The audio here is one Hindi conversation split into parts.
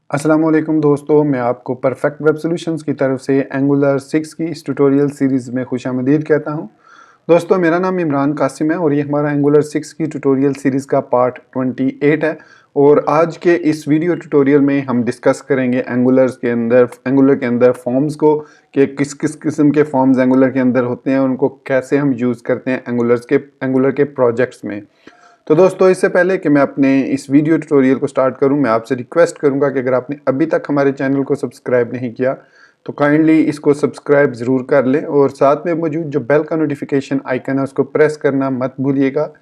अस्सलाम वालेकुम दोस्तों, मैं आपको परफेक्ट वेब सॉल्यूशंस की तरफ से एंगुलर 6 की इस ट्यूटोरियल सीरीज़ में खुशामदीद कहता हूं। दोस्तों, मेरा नाम इमरान कासिम है और ये हमारा एंगुलर 6 की ट्यूटोरियल सीरीज़ का पार्ट 28 है। और आज के इस वीडियो ट्यूटोरियल में हम डिस्कस करेंगे एंगुलर के अंदर फॉर्म्स को, कि किस किस किस्म के फॉर्म्स एंगुलर के अंदर होते हैं और उनको कैसे हम यूज़ करते हैं एंगुलर के प्रोजेक्ट्स में। तो दोस्तों, इससे पहले कि मैं अपने इस वीडियो ट्यूटोरियल को स्टार्ट करूं, मैं आपसे रिक्वेस्ट करूंगा कि अगर आपने अभी तक हमारे चैनल को सब्सक्राइब नहीं किया तो काइंडली इसको सब्सक्राइब ज़रूर कर लें और साथ में मौजूद जो बेल का नोटिफिकेशन आइकन है उसको प्रेस करना मत भूलिएगा,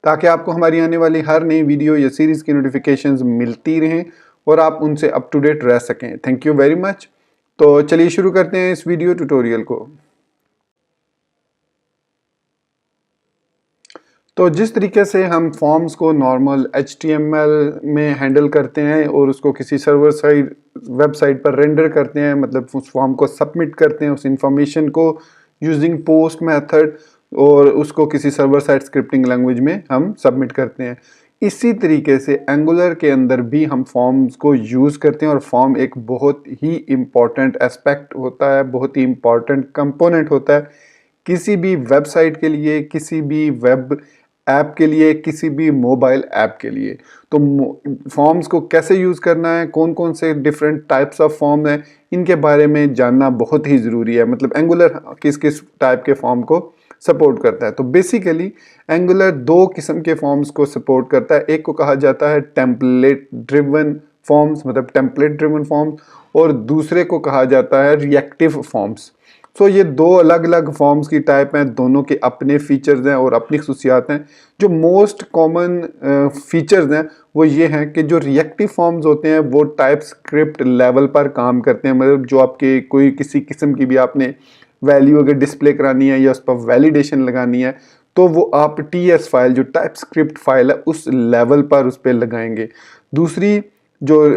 ताकि आपको हमारी आने वाली हर नई वीडियो या सीरीज़ की नोटिफिकेशंस मिलती रहें और आप उनसे अप टू डेट रह सकें। Thank you very much. तो चलिए शुरू करते हैं इस वीडियो ट्यूटोरियल को। तो जिस तरीके से हम फॉर्म्स को नॉर्मल HTML में हैंडल करते हैं और उसको किसी सर्वर साइड वेबसाइट पर रेंडर करते हैं, मतलब उस फॉर्म को सबमिट करते हैं, उस इंफॉर्मेशन को यूजिंग पोस्ट मेथड, और उसको किसी सर्वर साइड स्क्रिप्टिंग लैंग्वेज में हम सबमिट करते हैं। इसी तरीके से एंगुलर के अंदर भी हम फॉर्म्स को यूज़ करते हैं और फॉर्म एक बहुत ही इम्पॉर्टेंट एस्पेक्ट होता है, बहुत ही इम्पॉर्टेंट कंपोनेंट होता है किसी भी वेबसाइट के लिए, किसी भी वेब ऐप के लिए, किसी भी मोबाइल ऐप के लिए। तो फॉर्म्स को कैसे यूज़ करना है, कौन कौन से डिफरेंट टाइप्स ऑफ फॉर्म हैं, इनके बारे में जानना बहुत ही ज़रूरी है। मतलब एंगुलर किस किस टाइप के फॉर्म को सपोर्ट करता है। तो बेसिकली एंगुलर दो किस्म के फॉर्म्स को सपोर्ट करता है। एक को कहा जाता है टेम्पलेट ड्रिवन फॉर्म्स, मतलब टेम्पलेट ड्रिवन फॉर्म्स, और दूसरे को कहा जाता है रिएक्टिव फॉर्म्स। सो ये दो अलग अलग फॉर्म्स की टाइप हैं, दोनों के अपने फीचर्स हैं और अपनी खसूसियात हैं। जो मोस्ट कॉमन फीचर्स हैं वो ये हैं कि जो रिएक्टिव फॉर्म्स होते हैं वो टाइप स्क्रिप्ट लेवल पर काम करते हैं। मतलब जो आपके कोई किसी किस्म की भी आपने वैल्यू अगर डिस्प्ले करानी है या उस पर वैलिडेशन लगानी है, तो वो आप TS फाइल, जो टाइप स्क्रिप्ट फाइल है, उस लेवल पर उस पर लगाएंगे। दूसरी जो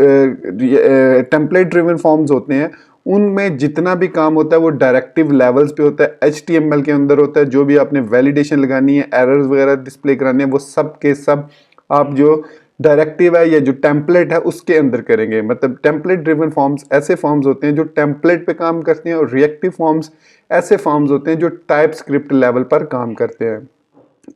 टेम्पलेट ड्रिवन फॉर्म्स होते हैं उनमें जितना भी काम होता है वो डायरेक्टिव लेवल्स पे होता है, HTML के अंदर होता है। जो भी आपने वैलिडेशन लगानी है, एरर्स वगैरह डिस्प्ले करानी है, वो सब के सब आप जो डायरेक्टिव है या जो टेम्पलेट है उसके अंदर करेंगे। मतलब टेम्पलेट ड्रिवन फॉर्म्स ऐसे फॉर्म्स होते हैं जो टेम्पलेट पे काम करते हैं, और रिएक्टिव फॉर्म्स ऐसे फॉर्म्स होते हैं जो टाइप स्क्रिप्ट लेवल पर काम करते हैं।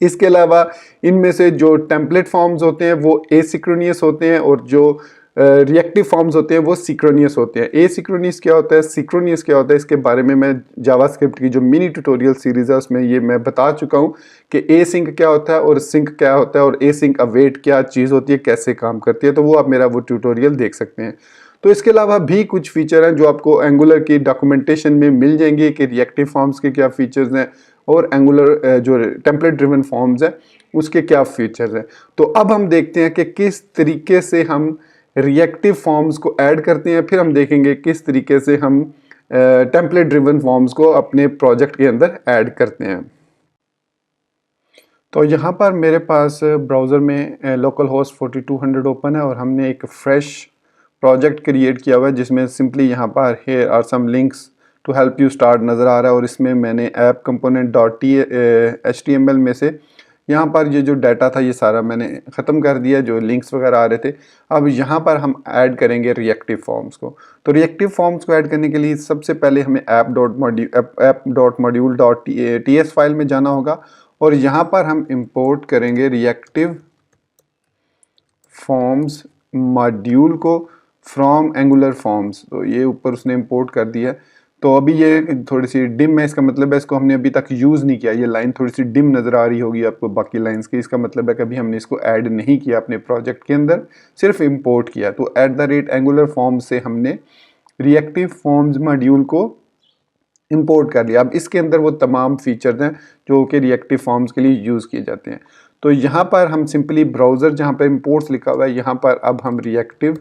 इसके अलावा इनमें से जो टेम्पलेट फॉर्म्स होते हैं वो एसिंक्रोनियस होते हैं और जो रिएक्टिव फॉर्म्स होते हैं वो सिंक्रोनियस होते हैं। एसिंक्रोनियस क्या होता है, सिंक्रोनियस क्या होता है, इसके बारे में मैं जावास्क्रिप्ट की जो मिनी ट्यूटोरियल सीरीज है उसमें ये मैं बता चुका हूँ कि एसिंक क्या होता है और सिंक क्या होता है, और एसिंक अवेट क्या चीज़ होती है, कैसे काम करती है। तो वो आप मेरा वो ट्यूटोरियल देख सकते हैं। तो इसके अलावा भी कुछ फीचर हैं जो आपको एंगुलर की डॉक्यूमेंटेशन में मिल जाएंगे कि रिएक्टिव फॉर्म्स के क्या फीचर्स हैं और एंगुलर जो टेम्पलेट ड्रिवन फॉर्म्स हैं उसके क्या फीचर्स हैं। तो अब हम देखते हैं कि किस तरीके से हम रिएक्टिव फॉर्म्स को ऐड करते हैं, फिर हम देखेंगे किस तरीके से हम टेम्पलेट ड्रिवन फॉर्म्स को अपने प्रोजेक्ट के अंदर ऐड करते हैं। तो यहाँ पर मेरे पास ब्राउज़र में लोकल होस्ट 4200 ओपन है और हमने एक फ्रेश प्रोजेक्ट क्रिएट किया हुआ है जिसमें सिंपली यहाँ पर here are some links to help you start नज़र आ रहा है। और इसमें मैंने ऐप कंपोनेंट डॉट HTML में से यहाँ पर ये जो डाटा था ये सारा मैंने ख़त्म कर दिया, जो लिंक्स वगैरह आ रहे थे। अब यहाँ पर हम ऐड करेंगे रिएक्टिव फॉर्म्स को। तो रिएक्टिव फॉर्म्स को ऐड करने के लिए सबसे पहले हमें app.module.ts फाइल में जाना होगा और यहाँ पर हम इंपोर्ट करेंगे रिएक्टिव फॉर्म्स मॉड्यूल को फ्रॉम एंगुलर फॉर्म्स। तो ये ऊपर उसने इंपोर्ट कर दिया है। तो अभी ये थोड़ी सी डिम है, इसका मतलब है इसको हमने अभी तक यूज़ नहीं किया। ये लाइन थोड़ी सी डिम नज़र आ रही होगी आपको बाकी लाइंस की, इसका मतलब है कि अभी हमने इसको ऐड नहीं किया अपने प्रोजेक्ट के अंदर, सिर्फ इंपोर्ट किया। तो @एंगुलर फॉर्म से हमने रिएक्टिव फॉर्म्स मॉड्यूल को इंपोर्ट कर लिया। अब इसके अंदर वो तमाम फीचर्स हैं जो कि रिएक्टिव फॉर्म्स के लिए यूज़ किए जाते हैं। तो यहाँ पर हम सिंपली ब्राउज़र जहाँ पर इंपोर्ट्स लिखा हुआ है यहाँ पर अब हम रिएक्टिव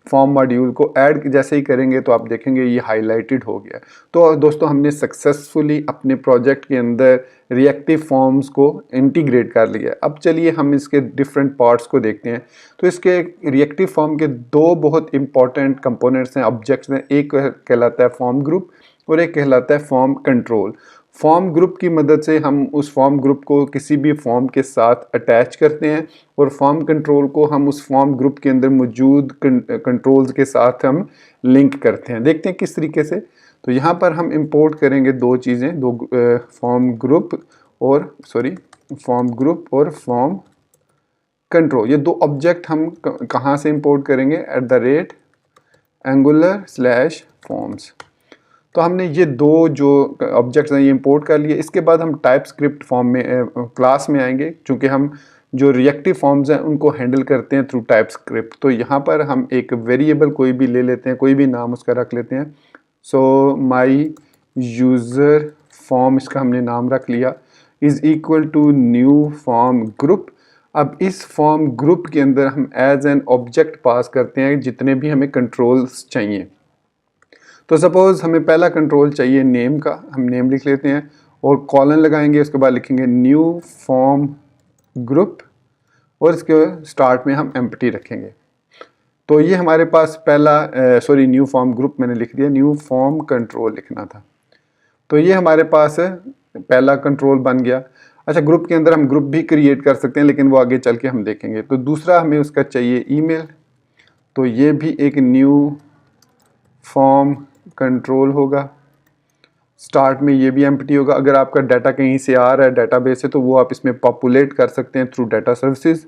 फॉर्म मॉड्यूल को ऐड जैसे ही करेंगे तो आप देखेंगे ये हाईलाइटेड हो गया। तो दोस्तों, हमने सक्सेसफुली अपने प्रोजेक्ट के अंदर रिएक्टिव फॉर्म्स को इंटीग्रेट कर लिया। अब चलिए हम इसके डिफरेंट पार्ट्स को देखते हैं। तो इसके रिएक्टिव फॉर्म के दो बहुत इंपॉर्टेंट कंपोनेंट्स हैं, ऑब्जेक्ट्स हैं। एक कहलाता है फॉर्म ग्रुप और एक कहलाता है फॉर्म कंट्रोल। फॉर्म ग्रुप की मदद से हम उस फॉर्म ग्रुप को किसी भी फॉर्म के साथ अटैच करते हैं और फॉर्म कंट्रोल को हम उस फॉर्म ग्रुप के अंदर मौजूद कंट्रोल्स के साथ हम लिंक करते हैं। देखते हैं किस तरीके से। तो यहाँ पर हम इंपोर्ट करेंगे दो चीज़ें, फॉर्म ग्रुप और फॉर्म कंट्रोल। ये दो ऑब्जेक्ट हम कहाँ से इंपोर्ट करेंगे? @angular/forms। तो हमने ये दो जो ऑब्जेक्ट्स हैं ये इंपोर्ट कर लिए। इसके बाद हम टाइपस्क्रिप्ट फॉर्म में क्लास में आएंगे, क्योंकि हम जो रिएक्टिव फॉर्म्स हैं उनको हैंडल करते हैं थ्रू टाइपस्क्रिप्ट। तो यहाँ पर हम एक वेरिएबल कोई भी ले लेते हैं, कोई भी नाम उसका रख लेते हैं। सो माई यूज़र फॉर्म, इसका हमने नाम रख लिया, is equal to new form group. अब इस फॉर्म ग्रुप के अंदर हम एज एन ऑब्जेक्ट पास करते हैं जितने भी हमें कंट्रोल्स चाहिए। तो सपोज़ हमें पहला कंट्रोल चाहिए नेम का, हम नेम लिख लेते हैं और कॉलन लगाएंगे, उसके बाद लिखेंगे न्यू फॉर्म ग्रुप और इसके स्टार्ट में हम एम्प्टी रखेंगे। तो ये हमारे पास पहला न्यू फॉर्म ग्रुप मैंने लिख दिया, न्यू फॉर्म कंट्रोल लिखना था। तो ये हमारे पास पहला कंट्रोल बन गया। अच्छा, ग्रुप के अंदर हम ग्रुप भी क्रिएट कर सकते हैं, लेकिन वो आगे चल के हम देखेंगे। तो दूसरा हमें उसका चाहिए ईमेल, तो ये भी एक न्यू फॉर्म कंट्रोल होगा। स्टार्ट में ये भी एम्प्टी होगा। अगर आपका डाटा कहीं से आ रहा है, डाटाबेस से, तो वो आप इसमें पॉपुलेट कर सकते हैं थ्रू डाटा सर्विसेज।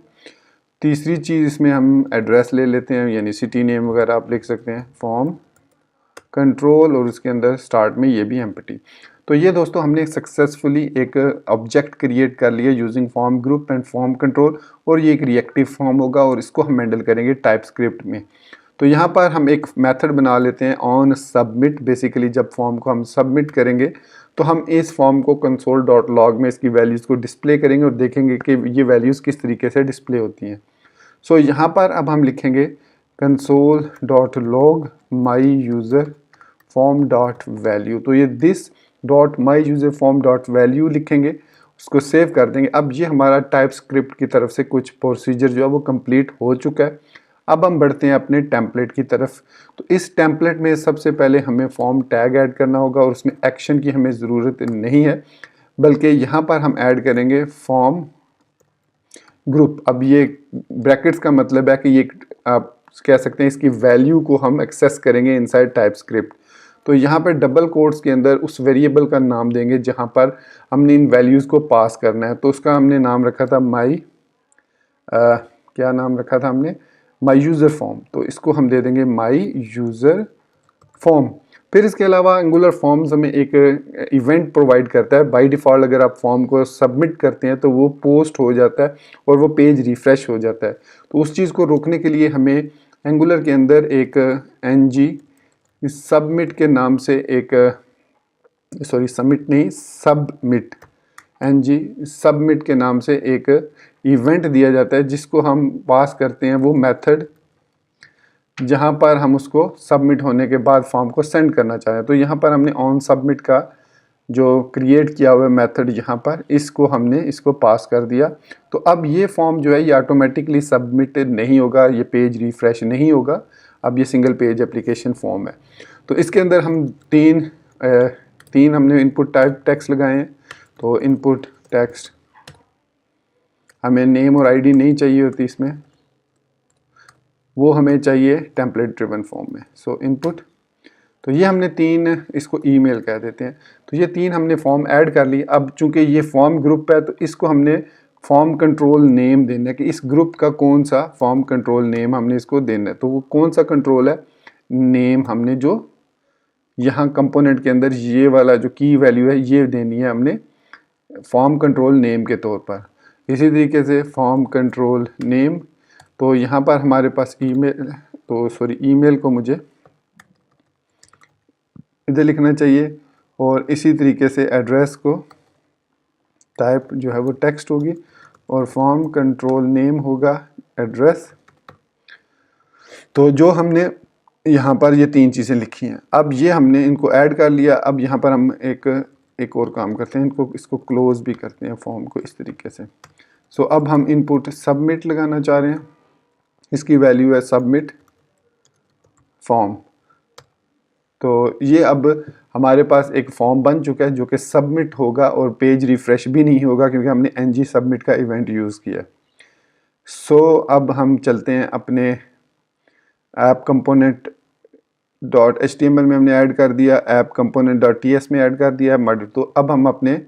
तीसरी चीज़ इसमें हम एड्रेस ले लेते हैं, यानी सिटी नेम वगैरह आप लिख सकते हैं, फॉर्म कंट्रोल, और उसके अंदर स्टार्ट में ये भी एम्प्टी। तो ये दोस्तों हमने सक्सेसफुली एक ऑब्जेक्ट क्रिएट कर लिया using form group and form control, और ये एक रिएक्टिव फॉर्म होगा और इसको हम हैंडल करेंगे टाइपस्क्रिप्ट में। तो यहाँ पर हम एक मेथड बना लेते हैं ऑन सबमिट। बेसिकली जब फॉर्म को हम सबमिट करेंगे तो हम इस फॉर्म को console.log में इसकी वैल्यूज़ को डिस्प्ले करेंगे और देखेंगे कि ये वैल्यूज़ किस तरीके से डिस्प्ले होती हैं। सो यहाँ पर अब हम लिखेंगे console.log myuserform.value। तो ये this.myuserform.value लिखेंगे, उसको सेव कर देंगे। अब ये हमारा टाइपस्क्रिप्ट की तरफ से कुछ प्रोसीजर जो है वो कंप्लीट हो चुका है। अब हम बढ़ते हैं अपने टेम्पलेट की तरफ। तो इस टेम्पलेट में सबसे पहले हमें फॉर्म टैग ऐड करना होगा और उसमें एक्शन की हमें ज़रूरत नहीं है, बल्कि यहाँ पर हम ऐड करेंगे फॉर्म ग्रुप। अब ये ब्रैकेट्स का मतलब है कि ये आप कह सकते हैं इसकी वैल्यू को हम एक्सेस करेंगे इनसाइड टाइपस्क्रिप्ट। तो यहाँ पर डबल कोट्स के अंदर उस वेरिएबल का नाम देंगे जहाँ पर हमने इन वैल्यूज़ को पास करना है। तो उसका हमने नाम रखा था क्या नाम रखा था हमने? माई यूज़र फॉर्म। तो इसको हम दे देंगे माई यूज़र फॉर्म। फिर इसके अलावा एंगुलर फॉर्म्स हमें एक इवेंट प्रोवाइड करता है। बाय डिफ़ॉल्ट अगर आप फॉर्म को सबमिट करते हैं तो वो पोस्ट हो जाता है और वो पेज रिफ़्रेश हो जाता है। तो उस चीज़ को रोकने के लिए हमें एंगुलर के अंदर एक ng सबमिट के नाम से एक सबमिट ng सबमिट के नाम से एक इवेंट दिया जाता है, जिसको हम पास करते हैं वो मेथड जहाँ पर हम उसको सबमिट होने के बाद फॉर्म को सेंड करना चाहें। तो यहाँ पर हमने ऑन सबमिट का जो क्रिएट किया हुआ मेथड यहाँ पर इसको पास कर दिया। तो अब ये फॉर्म जो है ये ऑटोमेटिकली सबमिट नहीं होगा, ये पेज रिफ़्रेश नहीं होगा। अब ये सिंगल पेज एप्लीकेशन फॉर्म है। तो इसके अंदर हम तीन हमने इनपुट टाइप टेक्स्ट लगाए हैं। तो इनपुट टेक्स्ट हमें नेम और आईडी नहीं चाहिए होती इसमें, वो हमें चाहिए टेम्पलेट ड्रिवन फॉर्म में। सो इनपुट, तो ये हमने इसको ईमेल कह देते हैं। तो ये तीन हमने फॉर्म ऐड कर ली। अब चूंकि ये फॉर्म ग्रुप है तो इसको हमने फॉर्म कंट्रोल नेम देना है कि इस ग्रुप का कौन सा फॉर्म कंट्रोल नेम हमने इसको देना है। तो वो कौन सा कंट्रोल है? नेम हमने जो यहाँ कंपोनेंट के अंदर ये वाला जो की वैल्यू है ये देनी है हमने फॉर्म कंट्रोल नेम के तौर पर। इसी तरीके से फॉर्म कंट्रोल नेम, तो यहाँ पर हमारे पास ईमेल को मुझे इधर लिखना चाहिए, और इसी तरीके से एड्रेस को टाइप जो है वो टेक्स्ट होगी और फॉर्म कंट्रोल नेम होगा एड्रेस। तो जो हमने यहाँ पर ये तीन चीज़ें लिखी हैं, अब ये हमने इनको ऐड कर लिया। अब यहाँ पर हम एक और काम करते हैं, इसको क्लोज भी करते हैं फॉर्म को इस तरीके से। सो अब हम इनपुट सबमिट लगाना चाह रहे हैं, इसकी वैल्यू है सबमिट फॉर्म। तो ये अब हमारे पास एक फॉर्म बन चुका है जो कि सबमिट होगा और पेज रिफ़्रेश भी नहीं होगा क्योंकि हमने ng सबमिट का इवेंट यूज़ किया। सो अब हम चलते हैं अपने ऐप कंपोनेंट डॉट HTML में हमने ऐड कर दिया, ऐप कंपोनेंट डॉट TS में ऐड कर दिया मॉड्यूल। तो अब हम अपने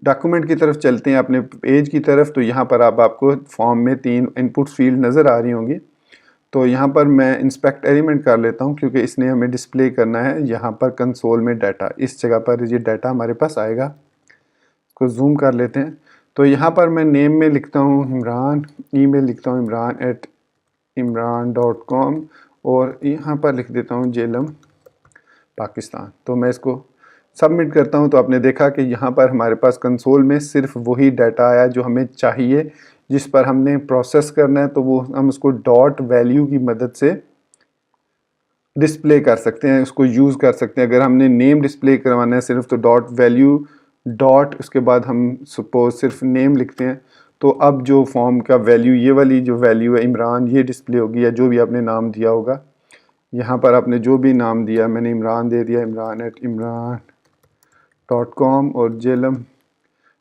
डॉक्यूमेंट की तरफ चलते हैं, अपने पेज की तरफ। तो यहाँ पर अब आपको फॉर्म में 3 इनपुट फील्ड नज़र आ रही होंगी। तो यहाँ पर मैं इंस्पेक्ट एलिमेंट कर लेता हूँ क्योंकि इसने हमें डिस्प्ले करना है यहाँ पर कंसोल में डाटा। इस जगह पर ये डाटा हमारे पास आएगा। इसको जूम कर लेते हैं। तो यहाँ पर मैं नेम में लिखता हूँ इमरान, ईमेल लिखता हूँ imran@imran.com और यहाँ पर लिख देता हूँ जेलम पाकिस्तान। तो मैं इसको सबमिट करता हूँ। तो आपने देखा कि यहाँ पर हमारे पास कंसोल में सिर्फ वही डाटा आया जो हमें चाहिए, जिस पर हमने प्रोसेस करना है। तो वो हम उसको डॉट वैल्यू की मदद से डिस्प्ले कर सकते हैं, उसको यूज़ कर सकते हैं। अगर हमने नेम डिस्प्ले करवाना है सिर्फ, तो डॉट वैल्यू डॉट उसके बाद हम सपोज सिर्फ नेम लिखते हैं। तो अब जो फॉर्म का वैल्यू, ये वाली जो वैल्यू है इमरान, ये डिस्प्ले होगी, या जो भी आपने नाम दिया होगा। यहाँ पर आपने जो भी नाम दिया, मैंने इमरान दे दिया, imran@imran.com और जेलम।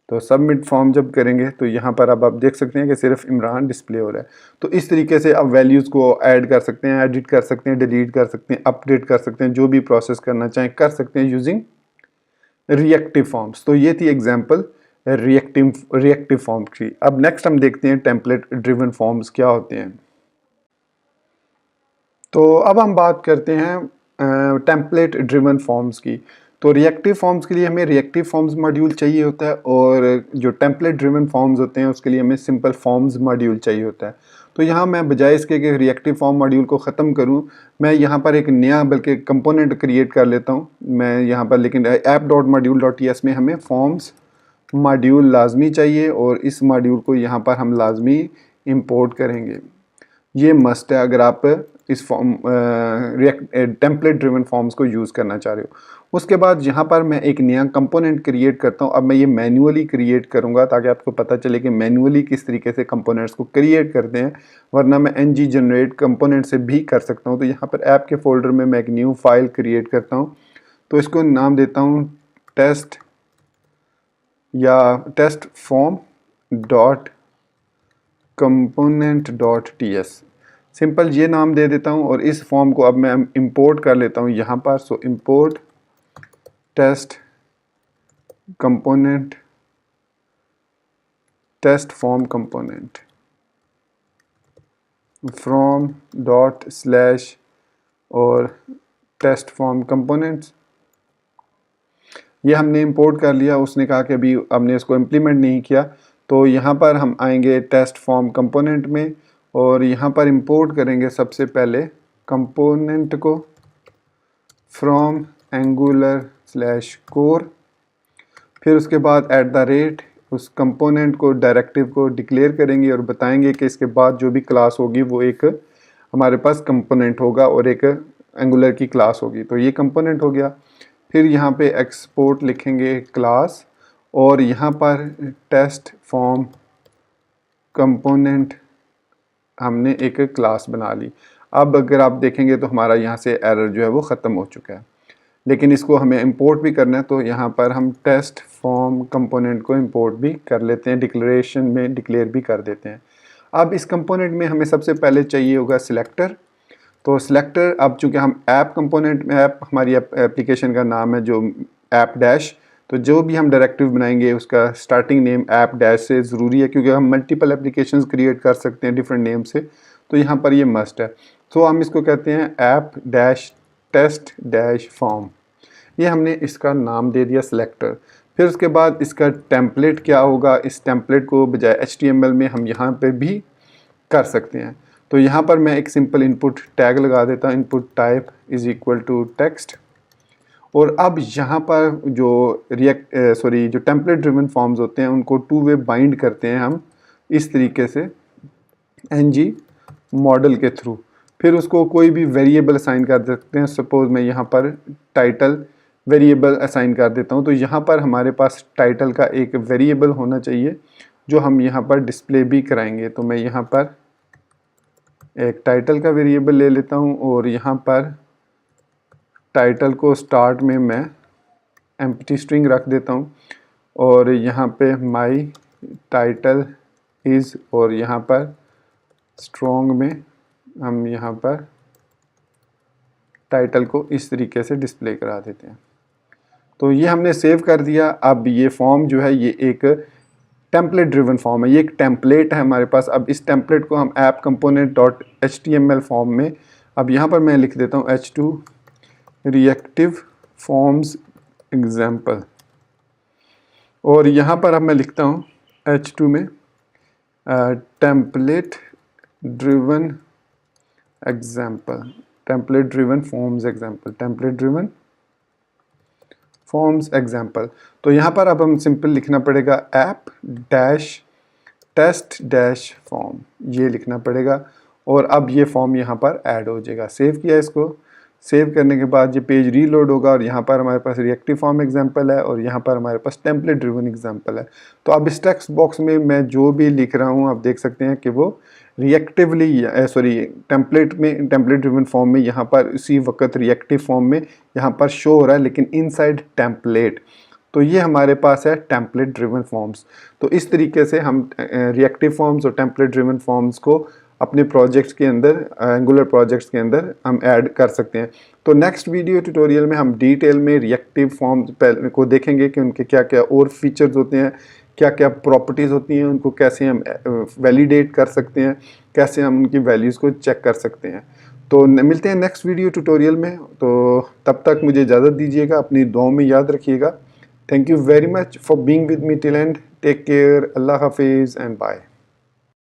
तो सबमिट फॉर्म जब करेंगे तो यहाँ पर अब आप देख सकते हैं कि सिर्फ इमरान डिस्प्ले हो रहा है। तो इस तरीके से आप वैल्यूज़ को ऐड कर सकते हैं, एडिट कर सकते हैं, डिलीट कर सकते हैं, अपडेट कर सकते हैं, जो भी प्रोसेस करना चाहें कर सकते हैं यूजिंग रिएक्टिव फॉर्म्स। तो ये थी एग्जांपल रिएक्टिव फॉर्म्स की। अब नेक्स्ट हम देखते हैं टेम्पलेट ड्रिवन फॉर्म्स क्या होते हैं। तो अब हम बात करते हैं टेम्पलेट ड्रिवन फॉर्म्स की। तो रिएक्टिव फॉर्म्स के लिए हमें रिएक्टिव फॉर्म्स मॉड्यूल चाहिए होता है, और जो टेम्पलेट ड्रिवन फॉर्म्स होते हैं उसके लिए हमें सिंपल फॉर्म्स मॉड्यूल चाहिए होता है। तो यहाँ मैं बजाय इसके कि रिएक्टिव फॉर्म मॉड्यूल को ख़त्म करूँ, मैं यहाँ पर एक नया बल्कि कंपोनेंट क्रिएट कर लेता हूँ मैं यहाँ पर। लेकिन app dot module dot TS में हमें फॉर्म्स मॉड्यूल लाजमी चाहिए, और इस मॉड्यूल को यहाँ पर हम लाजमी इंपोर्ट करेंगे। ये मस्ट है अगर आप इस फॉर्म टेम्पलेट ड्रिवन फॉर्म्स को यूज़ करना चाह रहे हो। उसके बाद यहाँ पर मैं एक नया कंपोनेंट क्रिएट करता हूँ। अब मैं ये मैन्युअली क्रिएट करूँगा ताकि आपको पता चले कि मैन्युअली किस तरीके से कंपोनेंट्स को क्रिएट करते हैं, वरना मैं ng जनरेट कंपोनेंट से भी कर सकता हूँ। तो यहाँ पर ऐप के फोल्डर में मैं एक न्यू फाइल क्रिएट करता हूँ। तो इसको नाम देता हूँ टेस्ट या test form dot component dot TS, simple ये नाम दे देता हूँ। और इस फॉर्म को अब मैं इंपोर्ट कर लेता हूँ यहाँ पर। So import test component test form component from dot slash और टेस्ट फॉर्म कंपोनेंट्स। ये हमने इंपोर्ट कर लिया। उसने कहा कि अभी हमने इसको इम्प्लीमेंट नहीं किया। तो यहाँ पर हम आएंगे टेस्ट फॉर्म कंपोनेंट में, और यहाँ पर इंपोर्ट करेंगे सबसे पहले कंपोनेंट को फ्रॉम एंगुलर स्लैश कोर। फिर उसके बाद @ उस कंपोनेंट को डायरेक्टिव को डिक्लेयर करेंगे और बताएंगे कि इसके बाद जो भी क्लास होगी वो एक हमारे पास कंपोनेंट होगा और एक एंगुलर की क्लास होगी। तो ये कंपोनेंट हो गया। फिर यहाँ पे एक्सपोर्ट लिखेंगे क्लास, और यहाँ पर टेस्ट फॉर्म कंपोनेंट हमने एक क्लास बना ली। अब अगर आप देखेंगे तो हमारा यहाँ से एरर जो है वो ख़त्म हो चुका है। लेकिन इसको हमें इंपोर्ट भी करना है, तो यहाँ पर हम टेस्ट फॉर्म कंपोनेंट को इंपोर्ट भी कर लेते हैं, डिक्लेरेशन में डिक्लेयर भी कर देते हैं। अब इस कंपोनेंट में हमें सबसे पहले चाहिए होगा सिलेक्टर। तो सिलेक्टर, अब चूँकि हम ऐप कंपोनेंट में, ऐप हमारी एप्लीकेशन का नाम है जो ऐप डैश, तो जो भी हम डायरेक्टिव बनाएंगे उसका स्टार्टिंग नेम ऐप डैश से ज़रूरी है, क्योंकि हम मल्टीपल एप्लीकेशंस क्रिएट कर सकते हैं डिफरेंट नेम से। तो यहाँ पर ये मस्ट है। तो हम इसको कहते हैं app dash test dash form. ये हमने इसका नाम दे दिया सिलेक्टर। फिर उसके बाद इसका टेम्पलेट क्या होगा, इस टेम्पलेट को बजाय HTML में हम यहाँ पे भी कर सकते हैं। तो यहाँ पर मैं एक सिंपल इनपुट टैग लगा देता हूँ, इनपुट टाइप = टेक्स्ट। और अब यहाँ पर जो जो टेम्पलेट ड्रिवन फॉर्म्स होते हैं उनको 2 वे बाइंड करते हैं हम इस तरीके से ng मॉडल के थ्रू। फिर उसको कोई भी वेरिएबल असाइन कर सकते हैं। सपोज़ मैं यहाँ पर टाइटल वेरिएबल असाइन कर देता हूँ। तो यहाँ पर हमारे पास टाइटल का एक वेरिएबल होना चाहिए जो हम यहाँ पर डिस्प्ले भी कराएंगे। तो मैं यहाँ पर एक टाइटल का वेरिएबल ले लेता हूँ, और यहाँ पर टाइटल को स्टार्ट में मैं एम्प्टी स्ट्रिंग रख देता हूँ और यहाँ पे माई टाइटल इज़, और यहाँ पर स्ट्रॉन्ग में हम यहाँ पर टाइटल को इस तरीके से डिस्प्ले करा देते हैं। तो ये हमने सेव कर दिया। अब ये फॉर्म जो है ये एक टेम्पलेट ड्रिवन फॉर्म है, ये एक टेम्पलेट है हमारे पास। अब इस टेम्पलेट को हम app component dot HTML form में, अब यहाँ पर मैं लिख देता हूँ H2 रिएक्टिव फॉर्म्स एग्जाम्पल, और यहाँ पर अब मैं लिखता हूँ H2 में template driven example, template driven forms example, template driven forms example. तो यहाँ पर अब हम सिंपल लिखना पड़ेगा app dash test dash form, ये लिखना पड़ेगा, और अब ये फॉर्म यहाँ पर ऐड हो जाएगा। सेव किया इसको, सेव करने के बाद ये पेज रीलोड होगा और यहाँ पर हमारे पास रिएक्टिव फॉर्म एग्जाम्पल है और यहाँ पर हमारे पास टेम्पलेट ड्रिवन एग्जाम्पल है। तो अब इस टेक्स्ट बॉक्स में मैं जो भी लिख रहा हूँ आप देख सकते हैं कि वो रिएक्टिवली टेम्पलेट ड्रिवन फॉर्म में यहाँ पर उसी वक्त रिएक्टिव फॉर्म में यहाँ पर शो हो रहा है, लेकिन इनसाइड टेम्पलेट। तो ये हमारे पास है टेम्पलेट ड्रिवन फॉर्म्स। तो इस तरीके से हम रिएक्टिव फॉर्म्स और टेम्पलेट ड्रिवन फॉर्म्स को अपने प्रोजेक्ट्स के अंदर, एंगुलर प्रोजेक्ट्स के अंदर हम ऐड कर सकते हैं। तो नेक्स्ट वीडियो ट्यूटोरियल में हम डिटेल में रिएक्टिव फॉर्म्स को देखेंगे कि उनके क्या क्या और फीचर्स होते हैं, क्या क्या प्रॉपर्टीज़ होती हैं, उनको कैसे हम वैलिडेट कर सकते हैं, कैसे हम उनकी वैल्यूज़ को चेक कर सकते हैं। तो मिलते हैं नेक्स्ट वीडियो ट्यूटोरियल में। तो तब तक मुझे इजाज़त दीजिएगा, अपनी दुआओं में याद रखिएगा। Thank you very much for being with me till end. Take care, अल्लाह हाफिज़ एंड बाय।